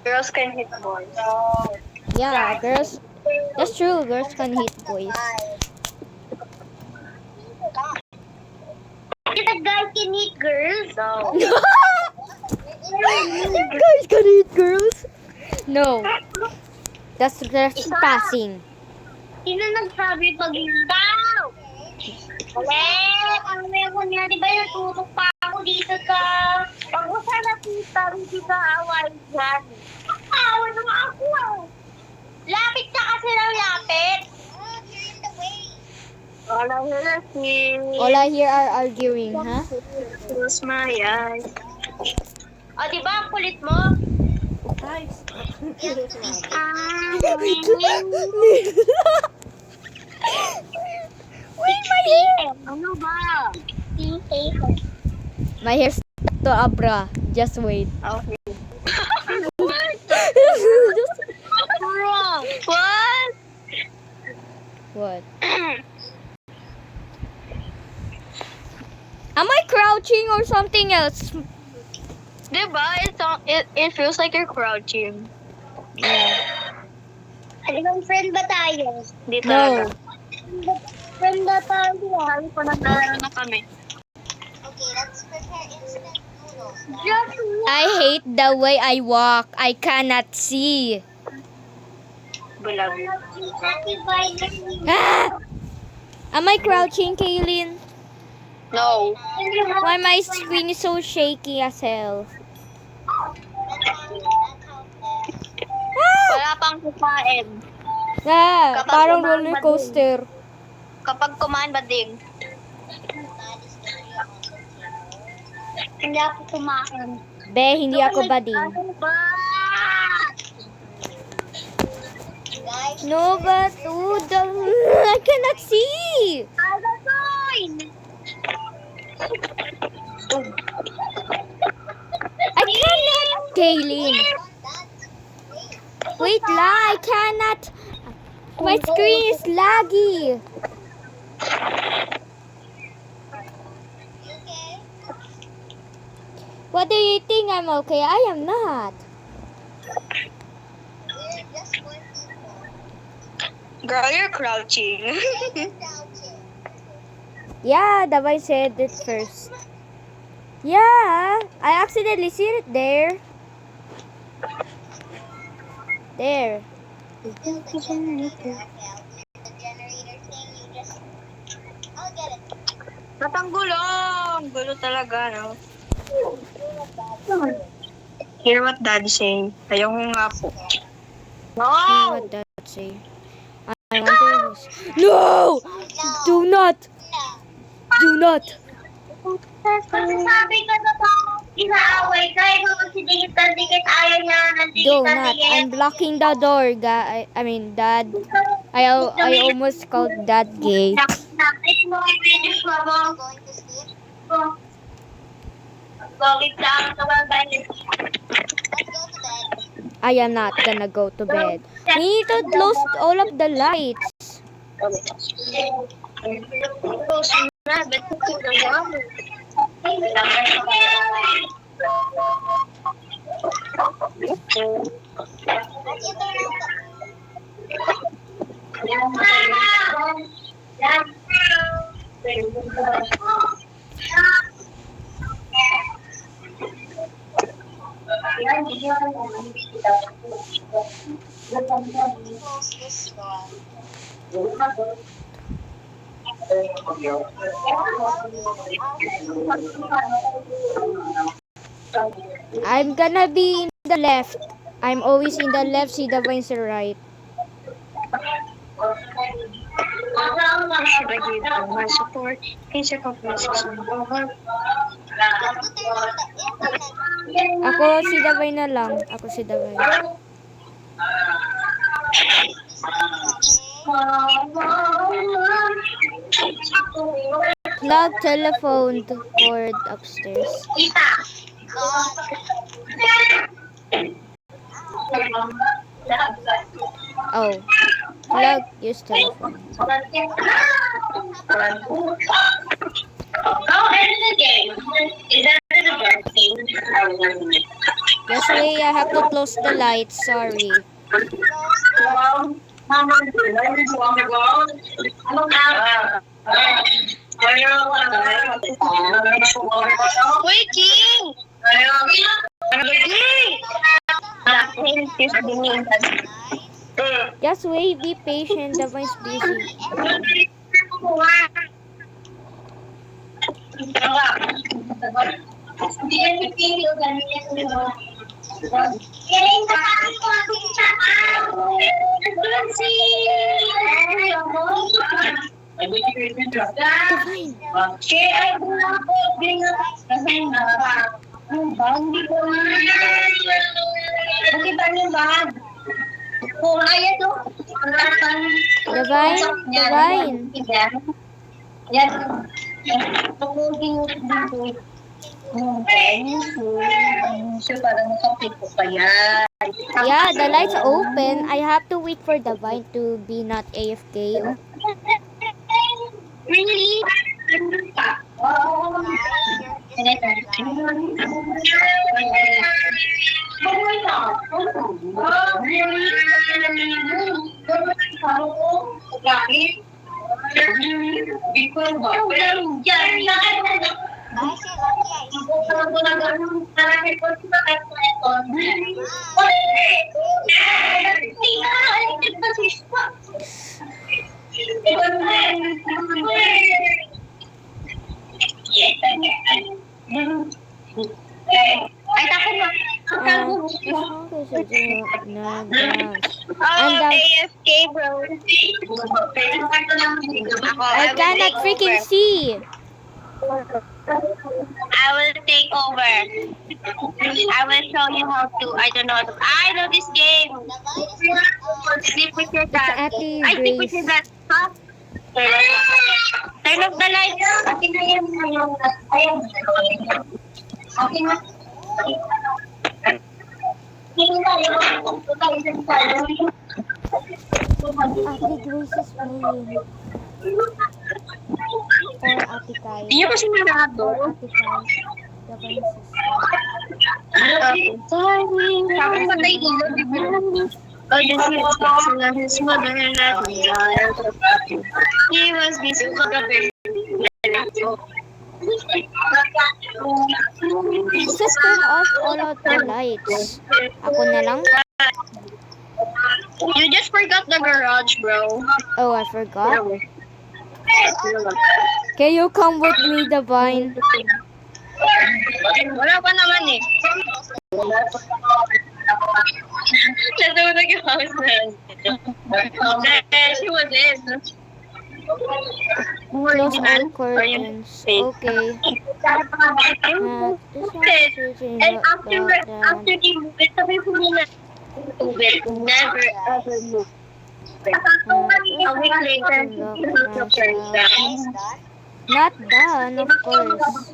Girls can hit boys. Yeah, girls. That's true. Girls can hate boys. Is a guy can hit girls? No. Guys can hate girls. No, that's trespassing. Sino nagsabi pag daw? Ang meron niya, di ba natulog pa ako dito sa... Pag ko sa nakita, hindi ka away dyan. Awa naman ako. Lapit ka kasi ng lapit. All I hear is... All I hear are arguing, huh? Close my eyes. O, di ba ang kulit mo? Wait, my hair! Ano ba? My hair stuck to a bra. Just wait. Okay. Just... What? What? Am I crouching or something else? Diba? It feels like you're crouching. Yeah. Haligang friend ba tayo? Hindi No. talaga. Friend ba tayo? Sabi ko na kami. Okay, let's prepare instant noodles. Just I hate the way I walk. I cannot see. bulag. Ah! Am I crouching, Kaylin? No. Why my screen is so shaky as hell? Wala pang kumain. Ah, Kapag parang kumain roller ba coaster. Kapag kumain ba ding? Hindi ako kumain. Be, hindi ako bading. Ano ba? No, but I cannot see. Ano doon? I cannot, Kaylin. Wait la, I cannot. My screen is laggy. What do you think? I'm okay? I am not. Girl, you're crouching. Yeah, Davai said it first. Yeah, I accidentally see it there. There. Natanggulong! Gulo talaga, no? Hear what dad say. Ayaw ko nga po. See what that say. I want to. No! Do not! Do not! Sabi ka na ba, inaaway ka, ikaw magsidikit-dikit, ayaw niya Do not. nandikit-dikit. I'm blocking the door, I mean, Dad. I almost called Dad gay. Nakit mo, i-reduce mo mo. Bakit lang ito ba ba? I am not gonna go to bed. We need to close all of the lights. I'm gonna be in the left. I'm always in the left, see the vines are right. Support. Ako si Davay na lang. Ako si Davay. Plug telephone cord upstairs. Oh, plug use telephone. Oh, end the game. Is that the best thing? Yes, wait, I have to close the lights. Sorry. Wait, King! Just wait, be patient. The voice busy. Divine. Divine. Divine. Yeah, the lights open. I have to wait for Divine to be not AFK. Really? Ay, takot mo. As long as you do not dance. Oh, And AFK, bro. I cannot freaking see. I will take over. I will show you how to. I don't know. I know this game. Sleep with your dad. Ate I sleep with Grace. your dad. Huh? Turn off the lights. Ate Grace is playing. Or Ate Kai. Hindi ko sinarado. Or Ate Kai. Divine sister. Sabi ko tayo ilo, di ba? Oh, this is his mother and he was busy with the Just turn off all of the lights. Ako na lang? You just forgot the garage, bro. Oh, I forgot. Can you come with me, Divine? Wala pa naman eh. Natulog yung house na yun. She was in. Close all curtains. Okay. And after the movie, sabi ko nila, never ever move. A week later, Not done, of course.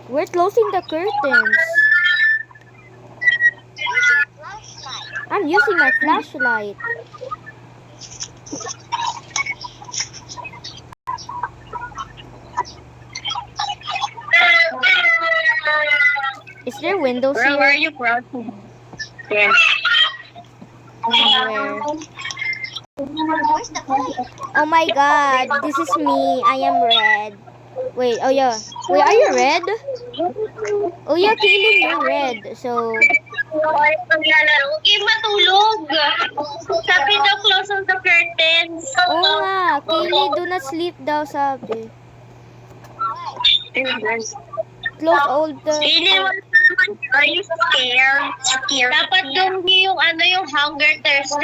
We're closing the curtains. I'm using my flashlight. Is there windows Where are here? you crouching? Yes. Where? Oh my god, this is me. I am red. Wait, oh yeah. Wait, are you red? Oh yeah, Kaylin, you're red. So, Okay, matulog. Sabi daw, close all the curtains. oo nga. Kaylin, do not sleep daw, sabi. Close all the... Are you scared? Dapat yung ano yung hunger thirst,